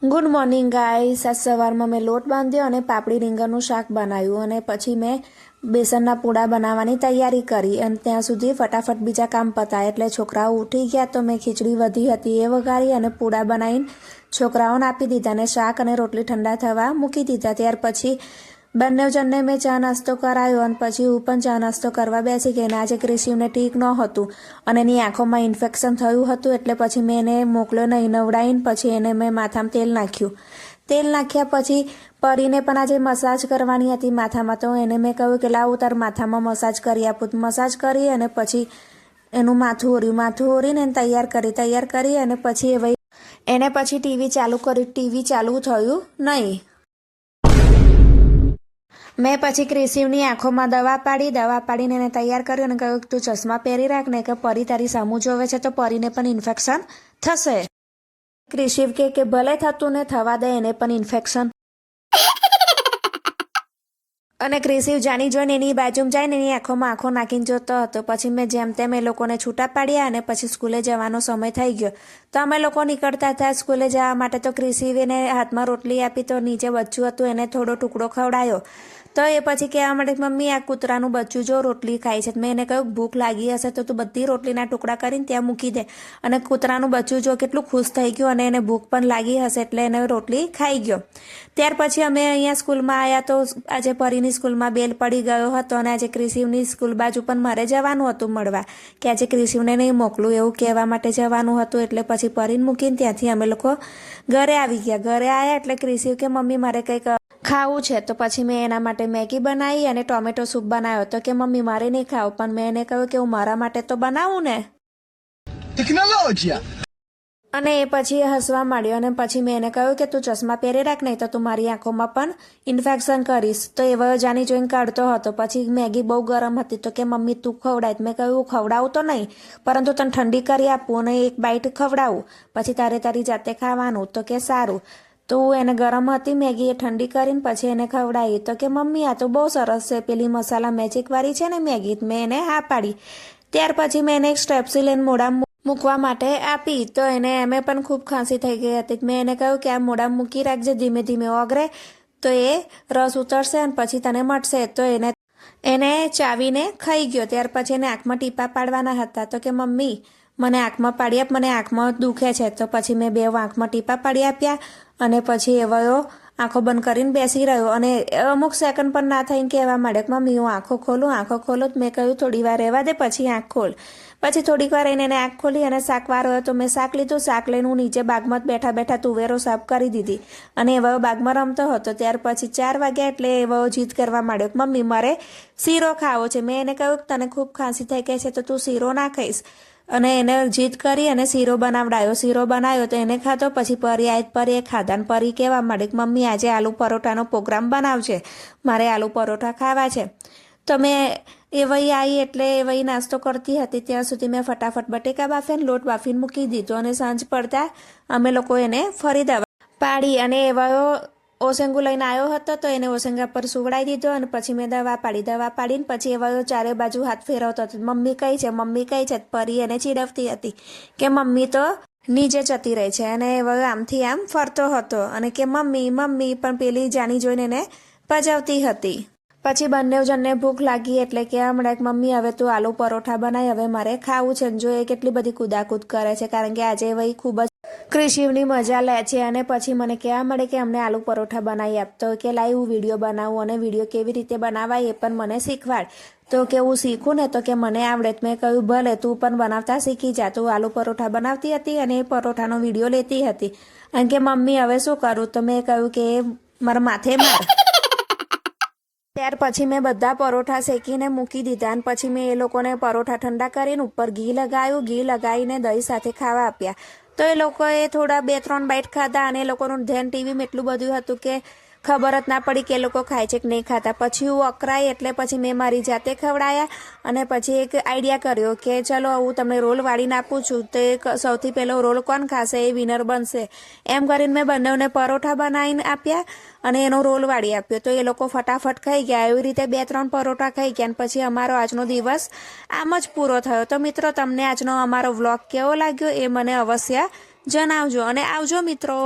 Good morning guys. આજ સવારમાં મેં લોટ બાંધ્યો અને પાપડી રીંગણનું શાક બનાવ્યું અને પછી મેં બેસનના પૂડા બનાવવાની તૈયારી કરી અને ત્યાં સુધી ફટાફટ બીજા કામ પતાય એટલે છોકરાઓ ઉઠી ગયા તો મેં ખીચડી વધી હતી એ વઘારી અને પૂડા બનાવીને છોકરાઓને આપી દીધા અને શાક અને રોટલી ઠંડા થવા મૂકી દીધા। ત્યાર પછી બંને જણને મેં ચા નાસ્તો કરાયો અને પછી હું પણ ચા નાસ્તો કરવા બેસી ગઈ। આજે ક્રિશિવને ઠીક ન હતું અને એની આંખોમાં ઇન્ફેક્શન થયું હતું એટલે પછી મેં એને મોકલ્યો નહીં નવડાવીને પછી એને મેં માથામાં તેલ નાખ્યું। તેલ નાખ્યા પછી પરીને પણ આજે મસાજ કરવાની હતી માથામાં તો એને મેં કહ્યું કે લાવ તાર માથામાં મસાજ કરી આપું। મસાજ કરી અને પછી એનું માથું ઓરીને એને તૈયાર કરી અને પછી એને પછી ટીવી ચાલુ કરી। ટીવી ચાલુ થયું નહીં। મેં પછી ક્રિશિવની આંખોમાં દવા પાડીને એને તૈયાર કર્યો અને કહ્યું તું ચશ્મા પહેરી રાખ ને કે પરી તારી સામું જોવે છે તો પરીને પણ ઇન્ફેક્શન થશે। ક્રિશિવ કે ભલે થતું ને થવા દે એને પણ ઇન્ફેક્શન। અને ક્રિશિવ જાણી જોઈને એની બાજુમાં જઈને એની આંખોમાં આંખો નાખીને જોતો હતો। પછી મેં જેમ તેમ એ લોકોને છૂટા પાડ્યા અને પછી સ્કૂલે જવાનો સમય થઈ ગયો તો અમે લોકો નીકળતા હતા સ્કૂલે જવા માટે। તો ક્રિશિવ એને હાથમાં રોટલી આપી તો નીચે બચ્ચું હતું એને થોડો ટુકડો ખવડાયો તો એ પછી કહેવા માંડે મમ્મી આ કૂતરાનું બચ્ચું જો રોટલી ખાય છે। મેં એને કહ્યું ભૂખ લાગી હશે તો તું બધી રોટલીના ટુકડા કરીને ત્યાં મૂકી દે અને કૂતરાનું બચ્ચું જો કેટલું ખુશ થઈ ગયું અને એને ભૂખ પણ લાગી હશે એટલે એને રોટલી ખાઈ ગયો। ત્યાર પછી અમે અહીંયા સ્કૂલમાં આવ્યા તો આજે પરીની સ્કૂલમાં બેલ પડી ગયો હતો અને આજે ક્રિશિવની સ્કૂલ બાજુ પણ મારે જવાનું હતું મળવા કે આજે ક્રિશિવને નહીં મોકલું એવું કહેવા માટે જવાનું હતું એટલે પછી પરીને મૂકીને ત્યાંથી અમે લોકો ઘરે આવી ગયા। ઘરે આવ્યા એટલે ક્રિશિવ કે મમ્મી મારે કંઈક ખાવું છે તો પછી મેં એના માટે મેગી બનાવી અને ટોમેટો સૂપ બનાવ્યો તો કે મમ્મી મારે નહીં ખાવું પણ મેં એને કહ્યું કે હું મારા માટે તો બનાવું ને ટેકનોલોજી। અને એ પછી હસવા માંડ્યો અને પછી મેં એને કહ્યું કે તું ચશ્મા પહેરી રાખ નહીં તો તું મારી આંખોમાં પણ ઇન્ફેક્શન કરીશ તો એવો જાણી જોઈને કાઢતો હતો। પછી મેગી બહુ ગરમ હતી તો કે મમ્મી તું ખવડાય। મેં કહ્યું ખવડાવું તો નહીં પરંતુ તને ઠંડી કરી આપું અને એક બાઈટ ખવડાવું પછી તારે તારી જાતે ખાવાનું તો કે સારું। તો એને ગરમ હતી મેગી એ ઠંડી કરીને પછી એને ખવડાવી તો કે મમ્મી આ તો બહુ સરસ છે પેલી મસાલા મેજિકવાળી છે ને મેગી મેં એને હા પાડી। ત્યાર પછી મેં એને એક સ્ટ્રેપ્સી લઈને મોઢામાં મૂકવા માટે આપી તો એને એમે પણ ખૂબ ખાંસી થઈ ગઈ હતી। મેં એને કહ્યું કે આ મોઢામાં મૂકી રાખજે ધીમે ધીમે ઓગળે તો એ રસ ઉતરશે અને પછી તને મળશે તો એને ચાવીને ખાઈ ગયો। ત્યાર પછી એને આંખમાં ટીપા પાડવાના હતા તો કે મમ્મી મને આંખમાં પાડી આપ મને આંખમાં દુખે છે તો પછી મેં 2 આંખમાં ટીપા પાડી આપ્યા અને પછી એવો આંખો બંધ કરીને બેસી રહ્યો અને અમુક સેકન્ડ પણ ના થઈને કહેવા માંડ્યો કે મમ્મી હું આંખો ખોલું। મેં કહ્યું થોડી વાર રહેવા દે પછી આંખ ખોલ। પછી થોડીક વાર એને આંખ ખોલી અને શાકવાર હોય તો મેં શાક લીધું। શાક લઈને હું નીચે બાગમાં બેઠા તુવેરો સાફ કરી દીધી અને એવો બાગમાં રમતો હતો। ત્યાર પછી 4 વાગ્યા એટલે એવો જીદ કરવા માંડ્યો કે મમ્મી મારે શીરો ખાવો છે। મેં એને કહ્યું તને ખૂબ ખાંસી થઈ ગઈ છે તો તું શીરો ના ખાઈશ અને એને જીદ કરી અને શીરો બનાવ્યો તો એને ખાધો। પછી પરીએ ખાધા ને પરી કહેવા માંડી કે મમ્મી આજે આલુ પરોઠાનો પ્રોગ્રામ બનાવજે મારે આલુ પરોઠા ખાવા છે। તો મેં એ વહી આવી એટલે એ વહી નાસ્તો કરતી હતી ત્યાં સુધી મેં ફટાફટ બટેકા બાફીને લોટ બાફીને મૂકી દીધો અને સાંજ પડતા અમે લોકો એને ફરી દવા પાડી અને એવો ઓસેંગું લઈને આવ્યો હતો તો એને ઓસેંગા પર સુવડાવી દીધો અને પછી મેં દવા પાડીને પછી એવો ચારે બાજુ હાથ ફેરવતો હતો મમ્મી કઈ છે પરી એને ચીડવતી હતી કે મમ્મી તો નીચે જતી રહી છે અને એવો આમથી આમ ફરતો હતો અને કે મમ્મી પણ પેલી જાણી જોઈને એને પજાવતી હતી। પછી બંને જણને ભૂખ લાગી એટલે કે હમણાં મમ્મી હવે તું આલુ પરોઠા બનાય હવે મારે ખાવું છે। જો એ કેટલી બધી કૂદાકૂદ કરે છે કારણ કે આજે વહી ખૂબ જ ક્રિશિવની મજા લે છે અને પછી મને કહેવા મળે કે અમને આલુ પરોઠા બનાવી આપતો કે લાઈ હું વિડીયો બનાવું અને વિડીયો કેવી રીતે બનાવાય એ પણ મને શીખવાડ તો કે હું શીખું ને તો કે મને આવડે। મેં કહ્યું ભલે તું પણ બનાવતા શીખી જા। તું આલુ પરોઠા બનાવતી હતી અને એ પરોઠાનો વિડીયો લેતી હતી અને કે મમ્મી હવે શું કરું તો મેં કહ્યું કે મારા માથે માર। ત્યાર પછી મેં બધા પરોઠા શેકીને મૂકી દીધા અને પછી મેં એ લોકોને પરોઠા ઠંડા કરીને ઉપર ઘી લગાવીને દહીં સાથે ખાવા આપ્યા તો એ લોકોએ થોડા 2-3 બાઈટ ખાધા અને એ લોકોનું ધ્યાન ટીવીમાં એટલું બધું હતું કે ખબર જ ના પડી કે એ લોકો ખાય છે કે નહીં ખાતા। પછી હું અકરાઈ એટલે પછી મેં મારી જાતે ખવડાયા અને પછી એક આઈડિયા કર્યો કે ચલો હું તમને રોલ વાળીને આપું છું તો સૌથી પહેલો રોલ કોણ ખાશે એ વિનર બનશે। એમ કરીને મેં બંનેને પરોઠા બનાવીને આપ્યા અને એનો રોલ વાળી આપ્યો તો એ લોકો ફટાફટ ખાઈ ગયા। એવી રીતે 2-3 પરોઠા ખાઈ ગયા અને પછી અમારો આજનો દિવસ આમ જ પૂરો થયો। તો મિત્રો તમને આજનો અમારો વ્લોગ કેવો લાગ્યો એ મને અવશ્ય જણાવજો અને આવજો મિત્રો।